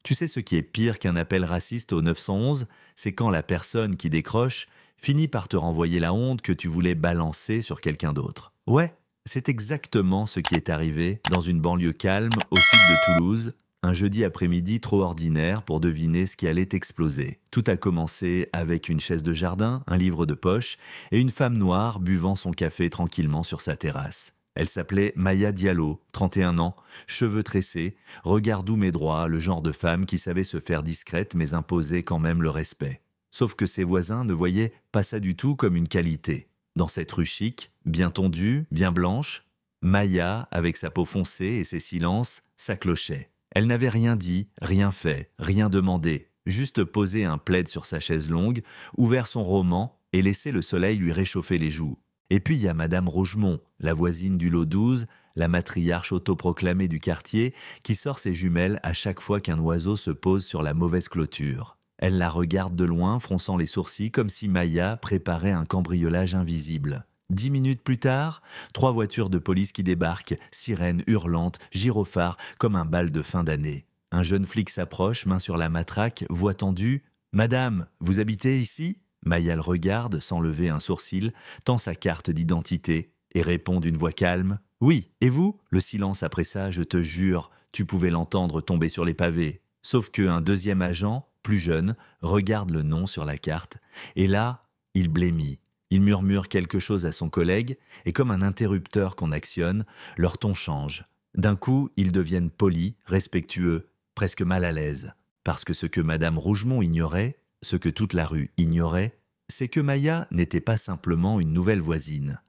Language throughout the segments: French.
Tu sais ce qui est pire qu'un appel raciste au 911? C'est quand la personne qui décroche finit par te renvoyer la honte que tu voulais balancer sur quelqu'un d'autre. Ouais, c'est exactement ce qui est arrivé dans une banlieue calme au sud de Toulouse, un jeudi après-midi trop ordinaire pour deviner ce qui allait exploser. Tout a commencé avec une chaise de jardin, un livre de poche et une femme noire buvant son café tranquillement sur sa terrasse. Elle s'appelait Maya Diallo, 31 ans, cheveux tressés, regard doux mais droit, le genre de femme qui savait se faire discrète mais imposer quand même le respect. Sauf que ses voisins ne voyaient pas ça du tout comme une qualité. Dans cette rue chic, bien tondue, bien blanche, Maya, avec sa peau foncée et ses silences, s'acclochait. Elle n'avait rien dit, rien fait, rien demandé, juste posé un plaid sur sa chaise longue, ouvert son roman et laissé le soleil lui réchauffer les joues. Et puis il y a Madame Rougemont, la voisine du lot 12, la matriarche autoproclamée du quartier, qui sort ses jumelles à chaque fois qu'un oiseau se pose sur la mauvaise clôture. Elle la regarde de loin, fronçant les sourcils comme si Maya préparait un cambriolage invisible. 10 minutes plus tard, 3 voitures de police qui débarquent, sirènes hurlantes, gyrophares, comme un bal de fin d'année. Un jeune flic s'approche, main sur la matraque, voix tendue. « Madame, vous habitez ici ?» Maya le regarde sans lever un sourcil, tend sa carte d'identité et répond d'une voix calme. « Oui, et vous ?» Le silence après ça, je te jure, tu pouvais l'entendre tomber sur les pavés. Sauf qu'un deuxième agent, plus jeune, regarde le nom sur la carte, et là, il blêmit. Il murmure quelque chose à son collègue, et comme un interrupteur qu'on actionne, leur ton change. D'un coup, ils deviennent polis, respectueux, presque mal à l'aise. Parce que ce que Madame Rougemont ignorait, ce que toute la rue ignorait, c'est que Maya n'était pas simplement une nouvelle voisine.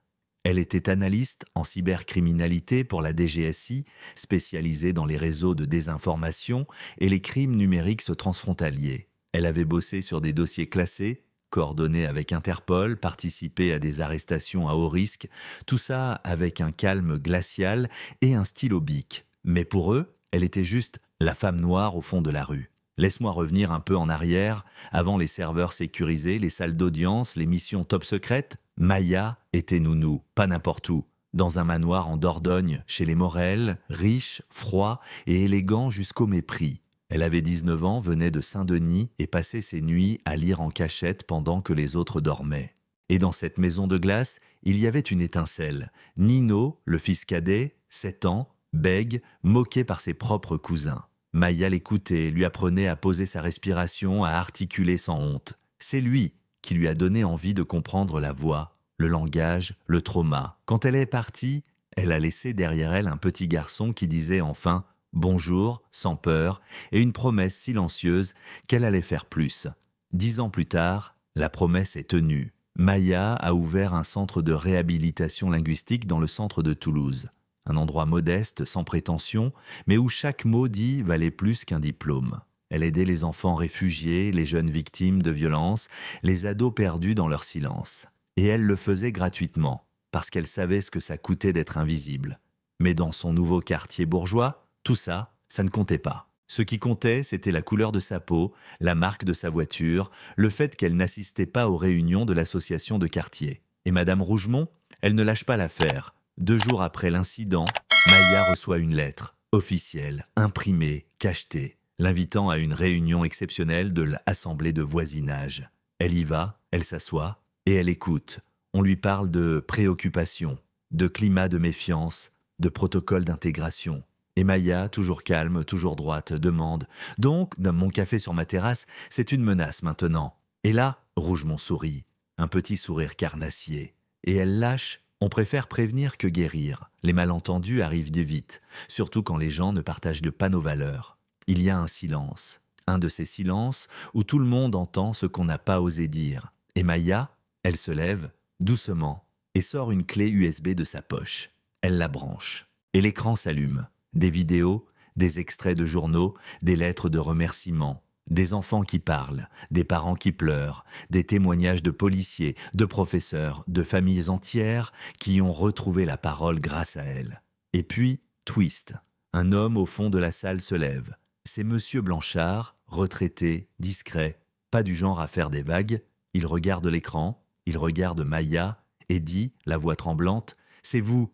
Elle était analyste en cybercriminalité pour la DGSI, spécialisée dans les réseaux de désinformation et les crimes numériques transfrontaliers. Elle avait bossé sur des dossiers classés, coordonné avec Interpol, participé à des arrestations à haut risque, tout ça avec un calme glacial et un stylo bic. Mais pour eux, elle était juste la femme noire au fond de la rue. Laisse-moi revenir un peu en arrière, avant les serveurs sécurisés, les salles d'audience, les missions top secrètes. Maya était nounou, pas n'importe où. Dans un manoir en Dordogne, chez les Morel, riche, froid et élégant jusqu'au mépris. Elle avait 19 ans, venait de Saint-Denis et passait ses nuits à lire en cachette pendant que les autres dormaient. Et dans cette maison de glace, il y avait une étincelle. Nino, le fils cadet, 7 ans, bègue, moqué par ses propres cousins. Maya l'écoutait, lui apprenait à poser sa respiration, à articuler sans honte. C'est lui qui lui a donné envie de comprendre la voix, le langage, le trauma. Quand elle est partie, elle a laissé derrière elle un petit garçon qui disait enfin « bonjour » sans peur et une promesse silencieuse qu'elle allait faire plus. 10 ans plus tard, la promesse est tenue. Maya a ouvert un centre de réhabilitation linguistique dans le centre de Toulouse. Un endroit modeste, sans prétention, mais où chaque mot dit valait plus qu'un diplôme. Elle aidait les enfants réfugiés, les jeunes victimes de violences, les ados perdus dans leur silence. Et elle le faisait gratuitement, parce qu'elle savait ce que ça coûtait d'être invisible. Mais dans son nouveau quartier bourgeois, tout ça, ça ne comptait pas. Ce qui comptait, c'était la couleur de sa peau, la marque de sa voiture, le fait qu'elle n'assistait pas aux réunions de l'association de quartier. Et Madame Rougemont, elle ne lâche pas l'affaire. 2 jours après l'incident, Maya reçoit une lettre, officielle, imprimée, cachetée, l'invitant à une réunion exceptionnelle de l'assemblée de voisinage. Elle y va, elle s'assoit, et elle écoute. On lui parle de préoccupation, de climat de méfiance, de protocole d'intégration. Et Maya, toujours calme, toujours droite, demande « Donc, dans mon café sur ma terrasse, c'est une menace maintenant ?» Et là, Rougemont sourit, un petit sourire carnassier. Et elle lâche « On préfère prévenir que guérir. Les malentendus arrivent vite, surtout quand les gens ne partagent pas nos valeurs. » Il y a un silence, un de ces silences où tout le monde entend ce qu'on n'a pas osé dire. Et Maya, elle se lève, doucement, et sort une clé USB de sa poche. Elle la branche, et l'écran s'allume. Des vidéos, des extraits de journaux, des lettres de remerciements, des enfants qui parlent, des parents qui pleurent, des témoignages de policiers, de professeurs, de familles entières qui ont retrouvé la parole grâce à elle. Et puis, twist, un homme au fond de la salle se lève. C'est Monsieur Blanchard, retraité, discret, pas du genre à faire des vagues. Il regarde l'écran, il regarde Maya et dit, la voix tremblante, « c'est vous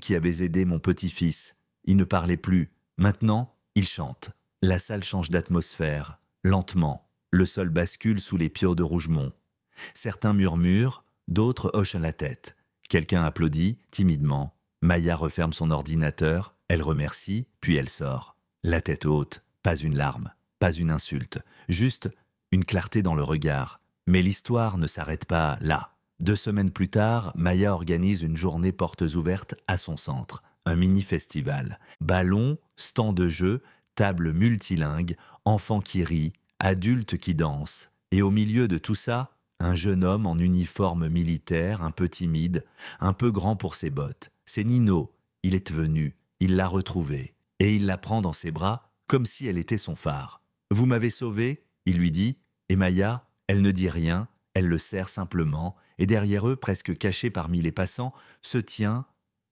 qui avez aidé mon petit-fils. » Il ne parlait plus. Maintenant, il chante. La salle change d'atmosphère, lentement. Le sol bascule sous les piaux de Rougemont. Certains murmurent, d'autres hochent la tête. Quelqu'un applaudit, timidement. Maya referme son ordinateur, elle remercie, puis elle sort. La tête haute, pas une larme, pas une insulte, juste une clarté dans le regard. Mais l'histoire ne s'arrête pas là. 2 semaines plus tard, Maya organise une journée portes ouvertes à son centre, un mini-festival. Ballons, stands de jeux, tables multilingues, enfants qui rient, adultes qui dansent. Et au milieu de tout ça, un jeune homme en uniforme militaire, un peu timide, un peu grand pour ses bottes. C'est Nino. Il est venu, il l'a retrouvée. Et il la prend dans ses bras comme si elle était son phare. « Vous m'avez sauvé ?» il lui dit. Et Maya, elle ne dit rien, elle le serre simplement, et derrière eux, presque cachée parmi les passants, se tient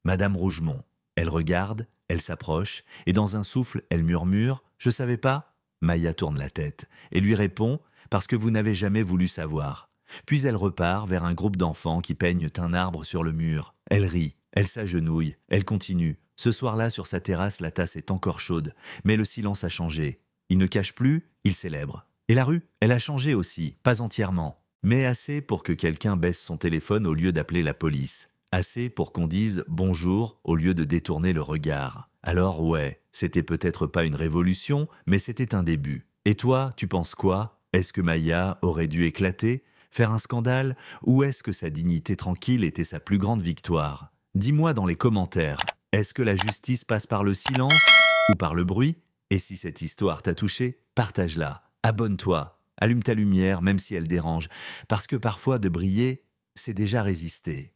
Madame Rougemont. Elle regarde, elle s'approche, et dans un souffle, elle murmure « Je savais pas ?» Maya tourne la tête et lui répond « Parce que vous n'avez jamais voulu savoir. » Puis elle repart vers un groupe d'enfants qui peignent un arbre sur le mur. Elle rit, elle s'agenouille, elle continue. Ce soir-là, sur sa terrasse, la tasse est encore chaude, mais le silence a changé. Il ne cache plus, il célèbre. Et la rue, elle a changé aussi, pas entièrement, mais assez pour que quelqu'un baisse son téléphone au lieu d'appeler la police. Assez pour qu'on dise bonjour au lieu de détourner le regard. Alors ouais, c'était peut-être pas une révolution, mais c'était un début. Et toi, tu penses quoi? Est-ce que Maya aurait dû éclater, faire un scandale, ou est-ce que sa dignité tranquille était sa plus grande victoire? Dis-moi dans les commentaires, est-ce que la justice passe par le silence ou par le bruit? Et si cette histoire t'a touché, partage-la, abonne-toi, allume ta lumière même si elle dérange, parce que parfois de briller, c'est déjà résister.